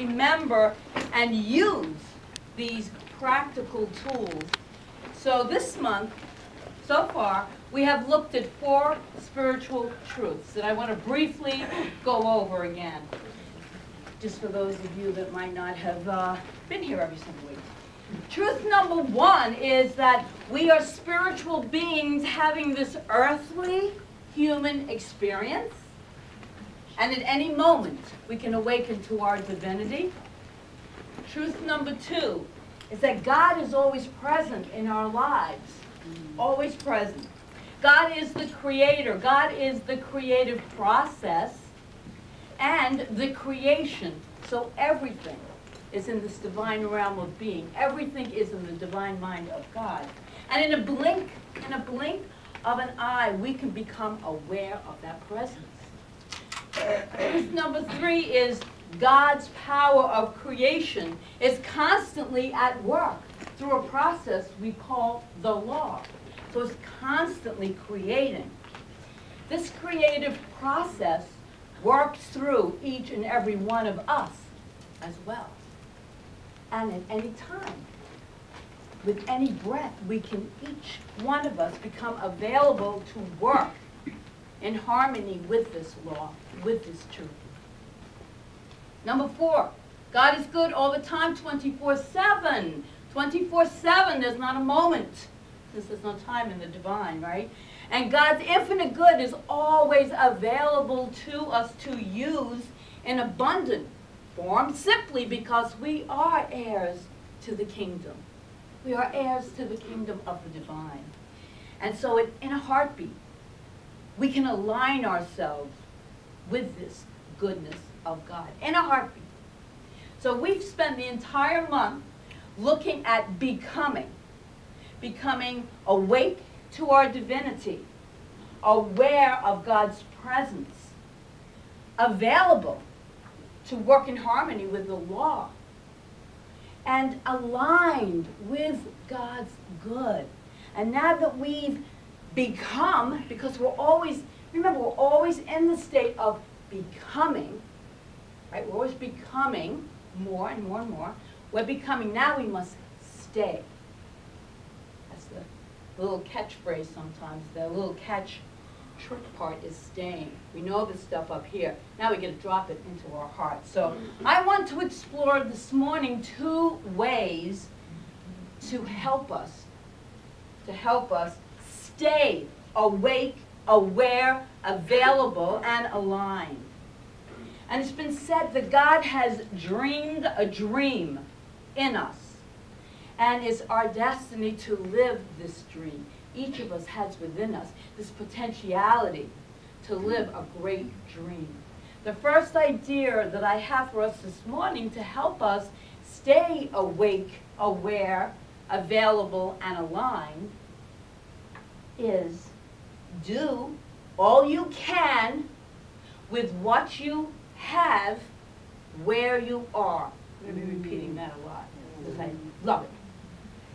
remember and use these practical tools. So this month, so far, we have looked at 4 spiritual truths that I want to briefly go over again, just for those of you that might not have been here every single week. Truth number 1 is that we are spiritual beings having this earthly human experience, and at any moment we can awaken to our divinity. Truth number 2 is that God is always present in our lives, always present. God is the creator. God is the creative process and the creation. So everything is in this divine realm of being. Everything is in the divine mind of God. And in a blink of an eye, we can become aware of that presence. Truth number 3 is God's power of creation is constantly at work through a process we call the law. So it's constantly creating. This creative process works through each and every one of us as well. And at any time, with any breath, we can, each one of us, become available to work in harmony with this law, with this truth. Number 4, God is good all the time, 24/7. 24/7, there's not a moment, since there's no time in the divine, right? And God's infinite good is always available to us to use in abundant form, simply because we are heirs to the kingdom. We are heirs to the kingdom of the divine. And so in a heartbeat, we can align ourselves with this goodness of God, in a heartbeat. So we've spent the entire month looking at becoming awake to our divinity, aware of God's presence, available to work in harmony with the law, and aligned with God's good. And now that we've become, because we're always, remember, we're always in the state of becoming, right? We're always becoming more and more and more. We're becoming, now we must stay. That's the little catchphrase sometimes. The little catch trick part is staying. We know this stuff up here. Now we get to drop it into our heart. So I want to explore this morning 2 ways to help us stay awake, aware, available, and aligned. And it's been said that God has dreamed a dream in us. And it's our destiny to live this dream. Each of us has within us this potentiality to live a great dream. The first idea that I have for us this morning to help us stay awake, aware, available, and aligned is do all you can with what you have where you are. I'm going to be repeating that a lot because I love it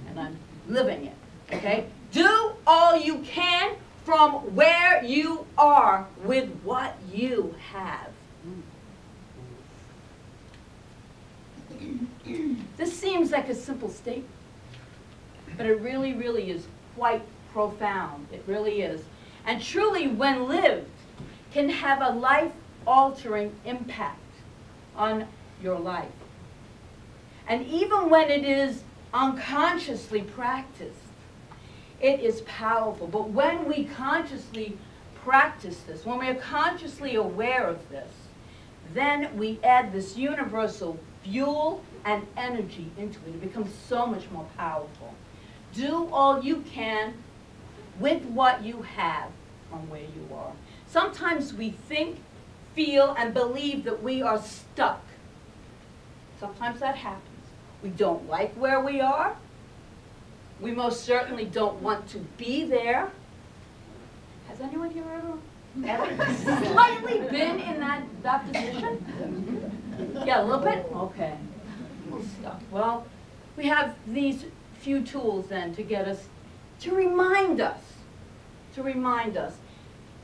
and I'm living it. Okay? Do all you can from where you are with what you have. This seems like a simple statement, but it really, really is quite profound. It really is. And truly, when lived, can have a life-altering impact on your life. And even when it is unconsciously practiced, it is powerful. But when we consciously practice this, when we are consciously aware of this, then we add this universal fuel and energy into it. It becomes so much more powerful. Do all you can with what you have from where you are. Sometimes we think, feel, and believe that we are stuck. Sometimes that happens. We don't like where we are. We most certainly don't want to be there. Has anyone here ever slightly been in that position? Yeah, a little bit? Okay. We're stuck. Well, we have these few tools then to get us, to remind us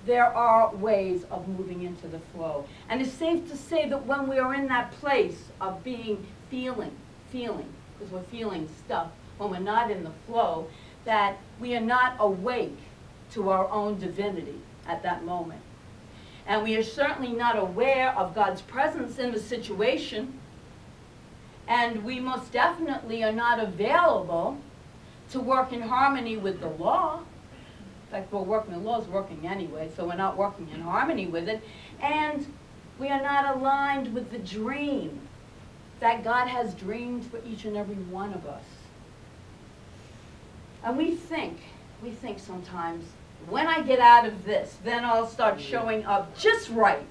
there are ways of moving into the flow. And it's safe to say that when we are in that place of feeling, because we're feeling stuff, when we're not in the flow, that we are not awake to our own divinity at that moment. And we are certainly not aware of God's presence in the situation. And we most definitely are not available to work in harmony with the law. In fact, the law is working anyway, so we're not working in harmony with it. And we are not aligned with the dream that God has dreamed for each and every one of us. And we think sometimes, when I get out of this, then I'll start showing up just right.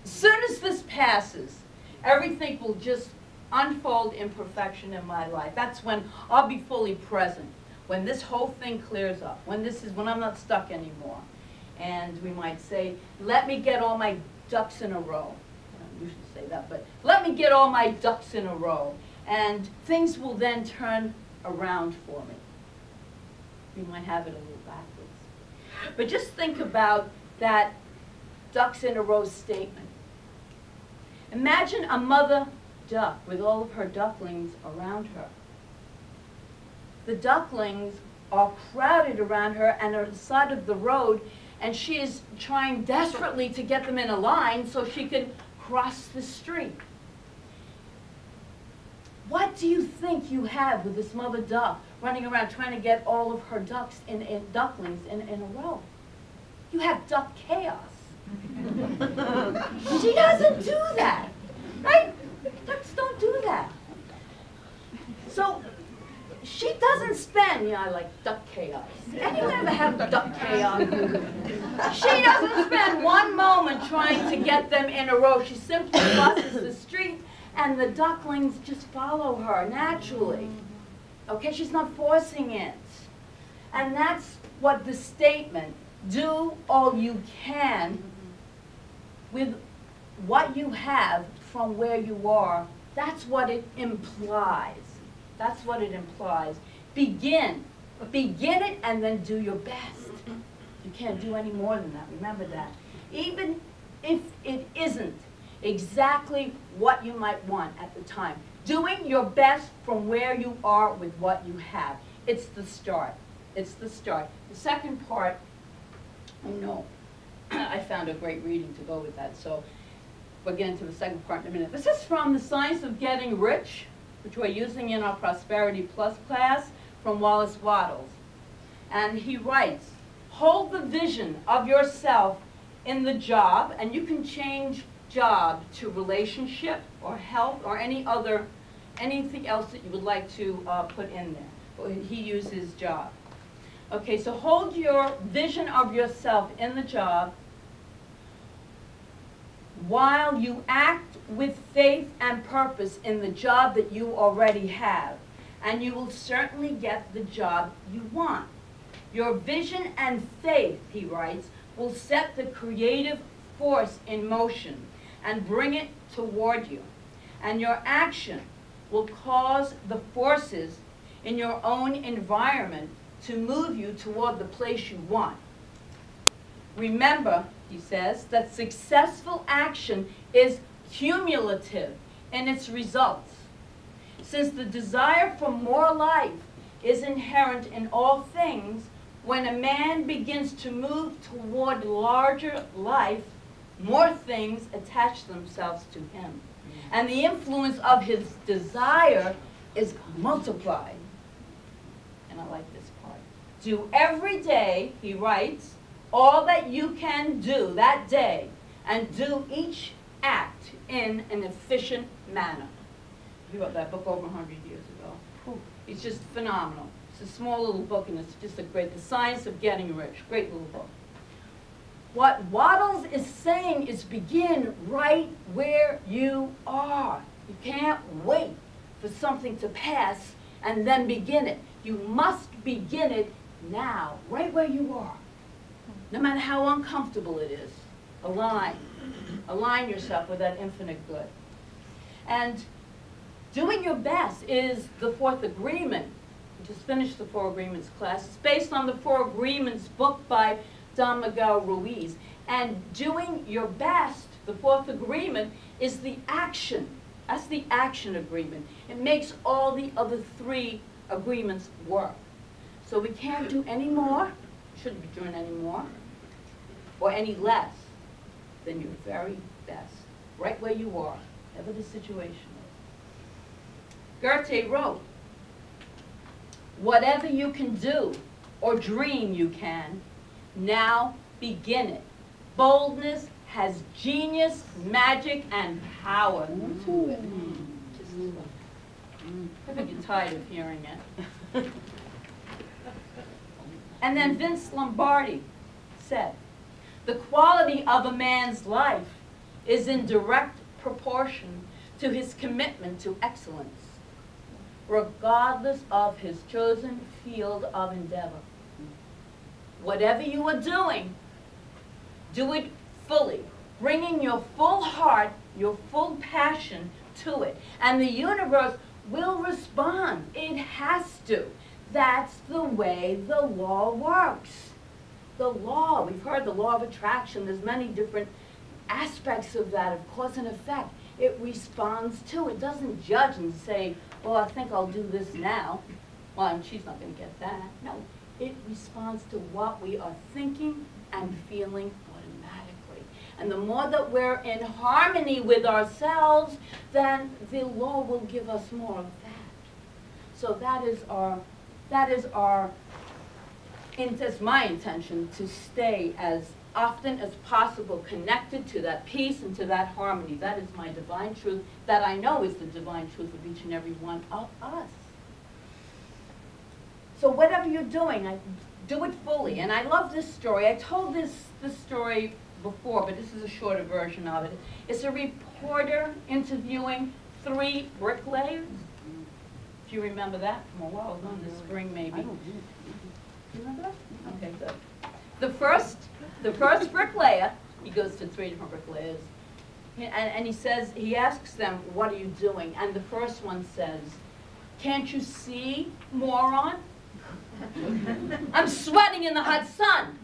As soon as this passes, everything will just unfold in perfection in my life. That's when I'll be fully present, when this whole thing clears up, when I'm not stuck anymore. And we might say, let me get all my ducks in a row. I don't usually say that, but let me get all my ducks in a row. And things will then turn around for me. We might have it a little backwards. But just think about that ducks in a row statement. Imagine a mother duck with all of her ducklings around her. The ducklings are crowded around her and are on the side of the road, and she is trying desperately to get them in a line so she can cross the street. What do you think you have with this mother duck running around trying to get all of her ducklings in a row? You have duck chaos. She doesn't do that, right? Ducks don't do that. So she doesn't spend, I like duck chaos. Anyone ever have duck chaos? She doesn't spend one moment trying to get them in a row. She simply crosses the street and the ducklings just follow her naturally. Okay, she's not forcing it. And that's what the statement, do all you can with what you have from where you are, that's what it implies. That's what it implies. Begin it and then do your best. You can't do any more than that, remember that. Even if it isn't exactly what you might want at the time. Doing your best from where you are with what you have. It's the start. It's the start. The second part, I found a great reading to go with that, so we'll get into the second part in a minute. This is from The Science of Getting Rich, which we're using in our Prosperity Plus class from Wallace Wattles. And he writes, hold the vision of yourself in the job, and you can change job to relationship or health or anything else that you would like to put in there. He uses job. Okay, so hold your vision of yourself in the job while you act with faith and purpose in the job that you already have, and you will certainly get the job you want. Your vision and faith, he writes, will set the creative force in motion and bring it toward you. And your action will cause the forces in your own environment to move you toward the place you want. Remember, he says, that successful action is cumulative in its results. Since the desire for more life is inherent in all things, when a man begins to move toward larger life, more things attach themselves to him. And the influence of his desire is multiplied. And I like this part. Do every day, he writes, all that you can do that day, and do each act in an efficient manner. He wrote that book over 100 years ago. It's just phenomenal. It's a small little book, and it's just The Science of Getting Rich. Great little book. What Wattles is saying is begin right where you are. You can't wait for something to pass and then begin it. You must begin it now, right where you are. No matter how uncomfortable it is, align. Align yourself with that infinite good. And doing your best is the fourth agreement. We just finished the Four Agreements class. It's based on the Four Agreements book by Don Miguel Ruiz. And doing your best, the fourth agreement, is the action. That's the action agreement. It makes all the other three agreements work. So we can't do any more, shouldn't be doing any more, or any less than your very best, right where you are, whatever the situation is. Goethe wrote, "Whatever you can do or dream you can, now begin it. Boldness has genius, magic, and power to it." I think you're tired of hearing it. And then Vince Lombardi said, "The quality of a man's life is in direct proportion to his commitment to excellence, regardless of his chosen field of endeavor." Whatever you are doing, do it fully, bringing your full heart, your full passion to it. And the universe will respond. It has to. That's the way the law works. The law, we've heard the law of attraction. There's many different aspects of that, of cause and effect. It responds to. It doesn't judge and say, well, I think I'll do this now. Well, and she's not going to get that. No, it responds to what we are thinking and feeling automatically. And the more that we're in harmony with ourselves, then the law will give us more of that. So that's my intention, to stay as often as possible connected to that peace and to that harmony. That is my divine truth, that I know is the divine truth of each and every one of us. So whatever you're doing, do it fully. And I love this story. I told this story before, but this is a shorter version of it. It's a reporter interviewing 3 bricklayers. Do you remember that? From a while ago in the spring, maybe. Do you remember that? Okay, good. The first bricklayer, he goes to 3 different bricklayers, and he asks them, what are you doing? And the first one says, can't you see, moron? I'm sweating in the hot sun.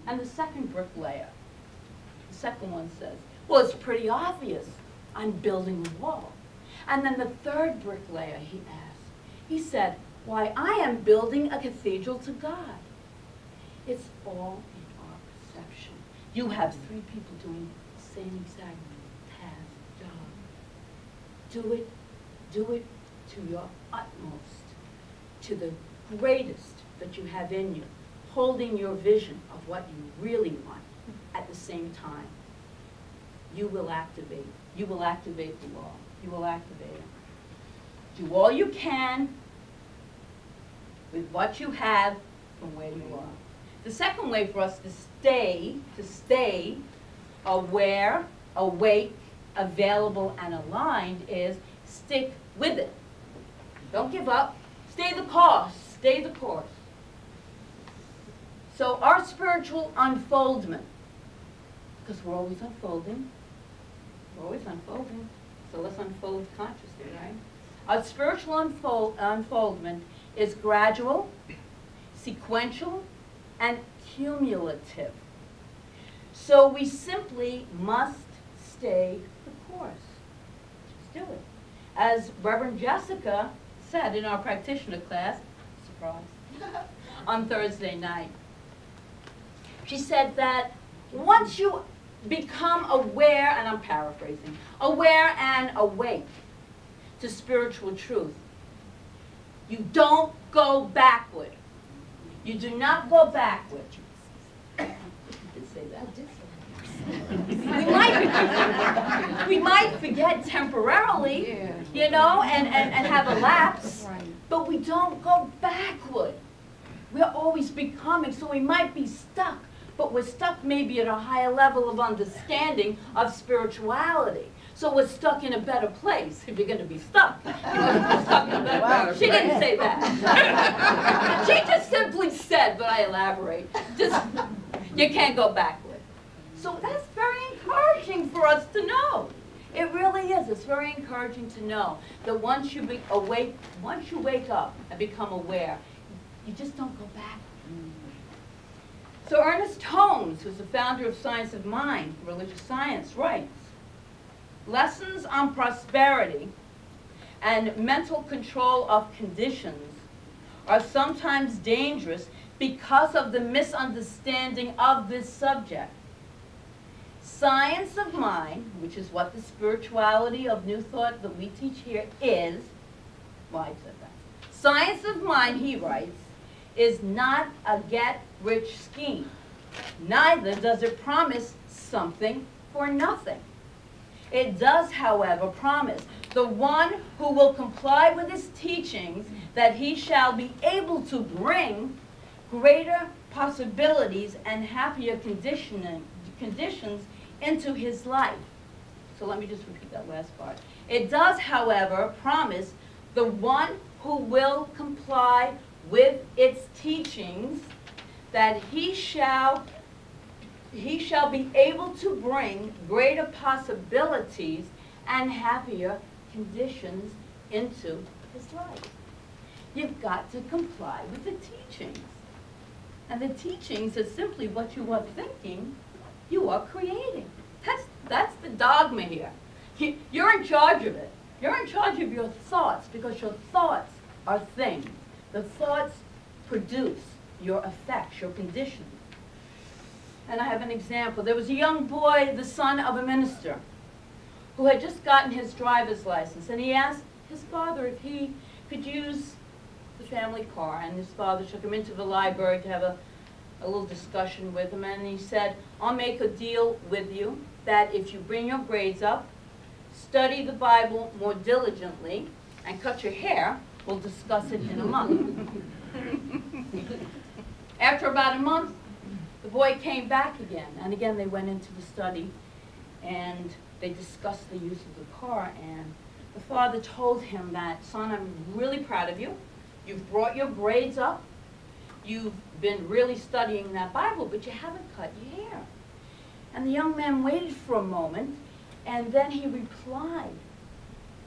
And the second bricklayer, the second one says, well, it's pretty obvious. I'm building a wall. And then the third bricklayer, he said, why, I am building a cathedral to God. It's all in our perception. You have 3 people doing the same exact task, job. Do it to your utmost, to the greatest that you have in you, holding your vision of what you really want at the same time. You will activate the law. You will activate it. Do all you can with what you have from where you are. The second way for us to stay aware, awake, available, and aligned is stick with it. Don't give up. Stay the course. Stay the course. So our spiritual unfoldment, because we're always unfolding. We're always unfolding. So let's unfold consciously, right? Our spiritual unfoldment is gradual, sequential, and cumulative. So we simply must stay the course. Just do it. As Reverend Jessica said in our practitioner class, surprise, on Thursday night, she said that once you become aware, and I'm paraphrasing, aware and awake to spiritual truth, you don't go backward. You do not go backward. You did say that. We might forget temporarily, you know, and have a lapse, but we don't go backward. We're always becoming, so we might be stuck, but we're stuck maybe at a higher level of understanding of spirituality. So we're stuck in a better place, if you're going to be stuck. You're stuck in a better place. She didn't say that. She just simply said, but I elaborate, just, you can't go backward. So that's very encouraging for us to know. It really is. It's very encouraging to know that once you wake up and become aware, you just don't go back. So Ernest Holmes, who's the founder of Science of Mind, religious science, writes, lessons on prosperity and mental control of conditions are sometimes dangerous because of the misunderstanding of this subject. Science of mind, which is what the spirituality of New Thought that we teach here is, well, I said that. Science of mind, he writes, is not a get-rich scheme. Neither does it promise something for nothing. It does, however, promise the one who will comply with his teachings that he shall be able to bring greater possibilities and happier conditions into his life. So let me just repeat that last part. It does, however, promise the one who will comply with its teachings that he shall be able to bring greater possibilities and happier conditions into his life. You've got to comply with the teachings. And the teachings is simply what you are thinking, you are creating. That's the dogma here. You're in charge of it. You're in charge of your thoughts because your thoughts are things. The thoughts produce your effects, your conditions. And I have an example. There was a young boy, the son of a minister, who had just gotten his driver's license. And he asked his father if he could use the family car. And his father took him into the library to have a little discussion with him. And he said, I'll make a deal with you that if you bring your grades up, study the Bible more diligently, and cut your hair, we'll discuss it in a month. After about a month, the boy came back again, and again they went into the study, and they discussed the use of the car, and the father told him that, son, I'm really proud of you. You've brought your grades up. You've been really studying that Bible, but you haven't cut your hair. And the young man waited for a moment, and then he replied,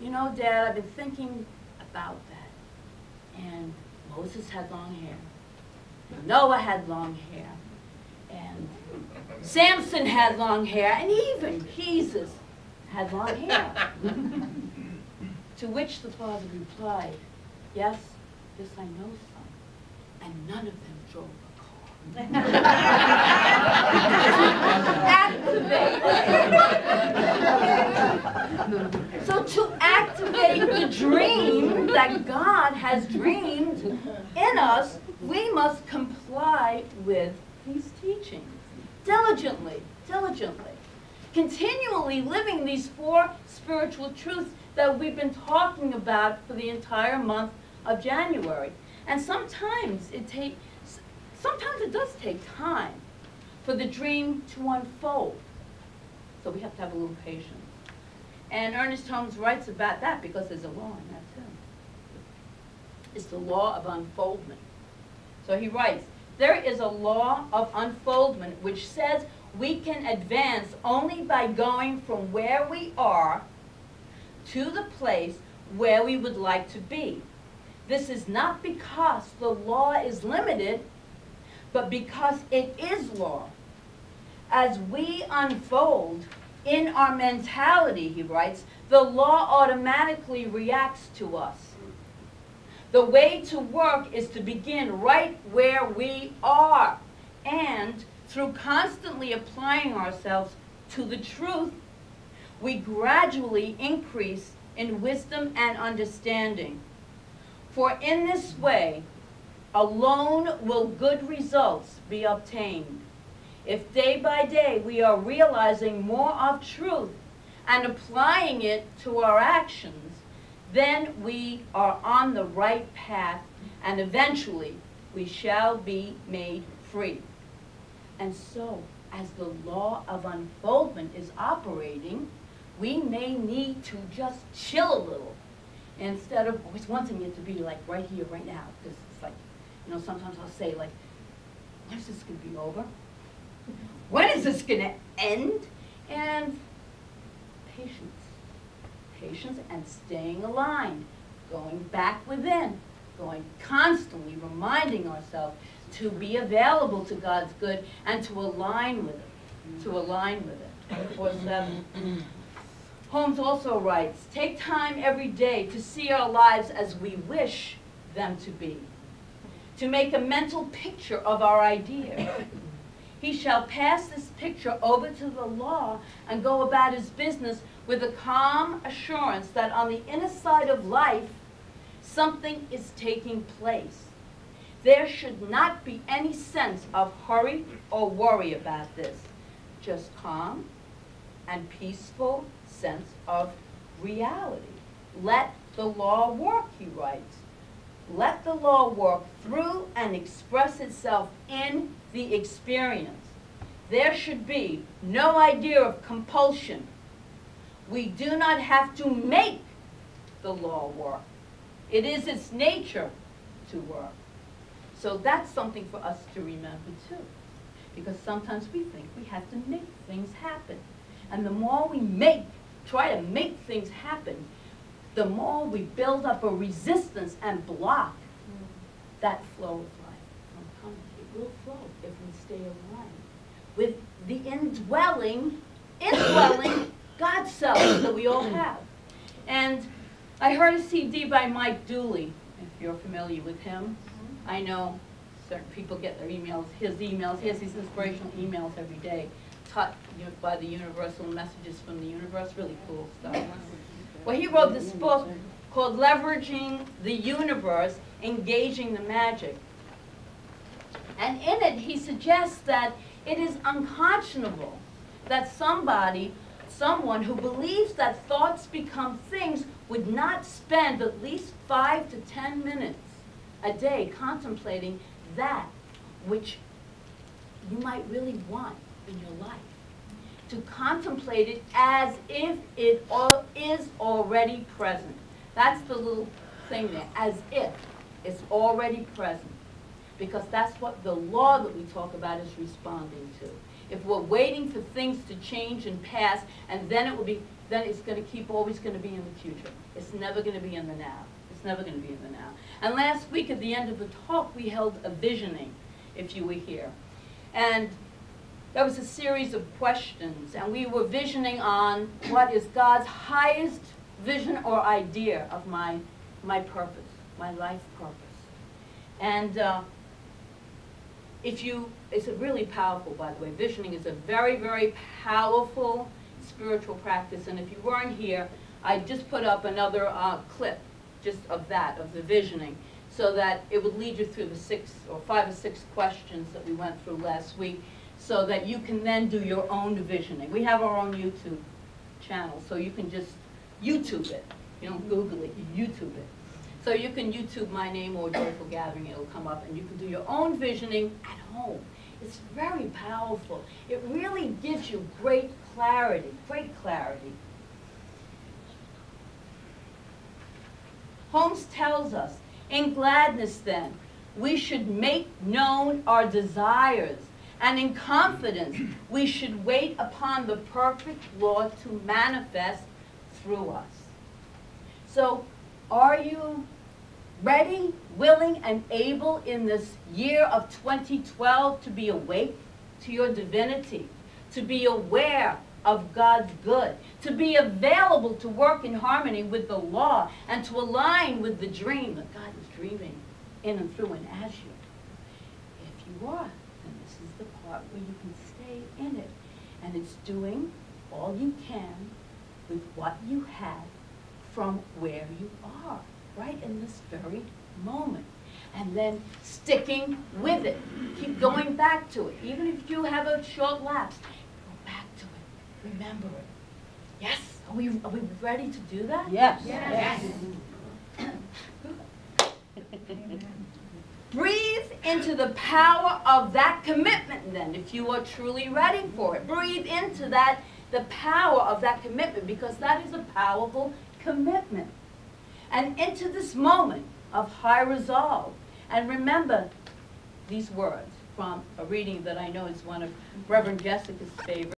you know, Dad, I've been thinking about that. And Moses had long hair. And Noah had long hair. And Samson had long hair. And even Jesus had long hair. To which the father replied, yes, this I know, son. And none of them drove a car. So to activate the dream that God has dreamed in us, we must comply with these teachings diligently, continually living these 4 spiritual truths that we've been talking about for the entire month of January. And sometimes it does take time for the dream to unfold. So we have to have a little patience. And Ernest Holmes writes about that because there's a law in that too. It's the law of unfoldment. So he writes, there is a law of unfoldment which says we can advance only by going from where we are to the place where we would like to be. This is not because the law is limited, but because it is law. As we unfold in our mentality, he writes, the law automatically reacts to us. The way to work is to begin right where we are, and through constantly applying ourselves to the truth, we gradually increase in wisdom and understanding. For in this way, alone will good results be obtained. If day by day we are realizing more of truth and applying it to our actions, then we are on the right path, and eventually we shall be made free. And so, as the law of unfoldment is operating, we may need to just chill a little instead of always wanting it to be like right here, right now. Because it's like, you know, sometimes I'll say like, when is this going to be over? When is this going to end? And patience. Patience and staying aligned, going back within, constantly reminding ourselves to be available to God's good and to align with it. To align with it. 24/7. Holmes also writes, take time every day to see our lives as we wish them to be, to make a mental picture of our idea. He shall pass this picture over to the law and go about his business with a calm assurance that on the inner side of life, something is taking place. There should not be any sense of hurry or worry about this. Just calm and peaceful sense of reality. Let the law work, he writes. Let the law work through and express itself in the experience. There should be no idea of compulsion. We do not have to make the law work. It is its nature to work. So that's something for us to remember too. Because sometimes we think we have to make things happen. And the more we try to make things happen, the more we build up a resistance and block that flow of life from coming. It will flow if we stay aligned with the indwelling God self that we all have. And I heard a CD by Mike Dooley, if you're familiar with him. I know certain people get their emails, his emails. He has these inspirational emails every day, taught by the Universal Messages from the Universe, really cool stuff. Well, he wrote this book called Leveraging the Universe, Engaging the Magic. And in it, he suggests that it is unconscionable that someone who believes that thoughts become things would not spend at least 5 to 10 minutes a day contemplating that which you might really want in your life. To contemplate it as if it is already present. That's the little thing there, as if it's already present. Because that's what the law that we talk about is responding to. If we're waiting for things to change and pass, and then it's going to always going to be in the future. It's never going to be in the now. It's never going to be in the now. And last week at the end of the talk, we held a visioning, if you were here. And that was a series of questions, and we were visioning on what is God's highest vision or idea of my purpose, my life purpose. And it's really powerful, by the way. Visioning is a very, very powerful spiritual practice. And if you weren't here, I just put up another clip just of the visioning, so that it would lead you through the 5 or 6 questions that we went through last week, so that you can then do your own visioning. We have our own YouTube channel, so you can just YouTube it. You don't Google it, you YouTube it. So you can YouTube my name or Joyful Gathering, it'll come up, and you can do your own visioning at home. It's very powerful. It really gives you great clarity, great clarity. Holmes tells us, in gladness then, we should make known our desires, and in confidence, we should wait upon the perfect law to manifest through us. So, are you ready, willing, and able in this year of 2012 to be awake to your divinity, to be aware of God's good, to be available to work in harmony with the law, and to align with the dream that God is dreaming in and through and as you? If you are, then this is the part where you can stay in it. And it's doing all you can with what you have from where you are, right in this very moment. And then sticking with it. Keep going back to it. Even if you have a short lapse, go back to it. Remember it. Yes? Are we ready to do that? Yes. Yes. Breathe into the power of that commitment then, if you are truly ready for it. Breathe into that, the power of that commitment, because that is a powerful commitment. And into this moment of high resolve. And remember these words from a reading that I know is one of Reverend Jessica's favorites.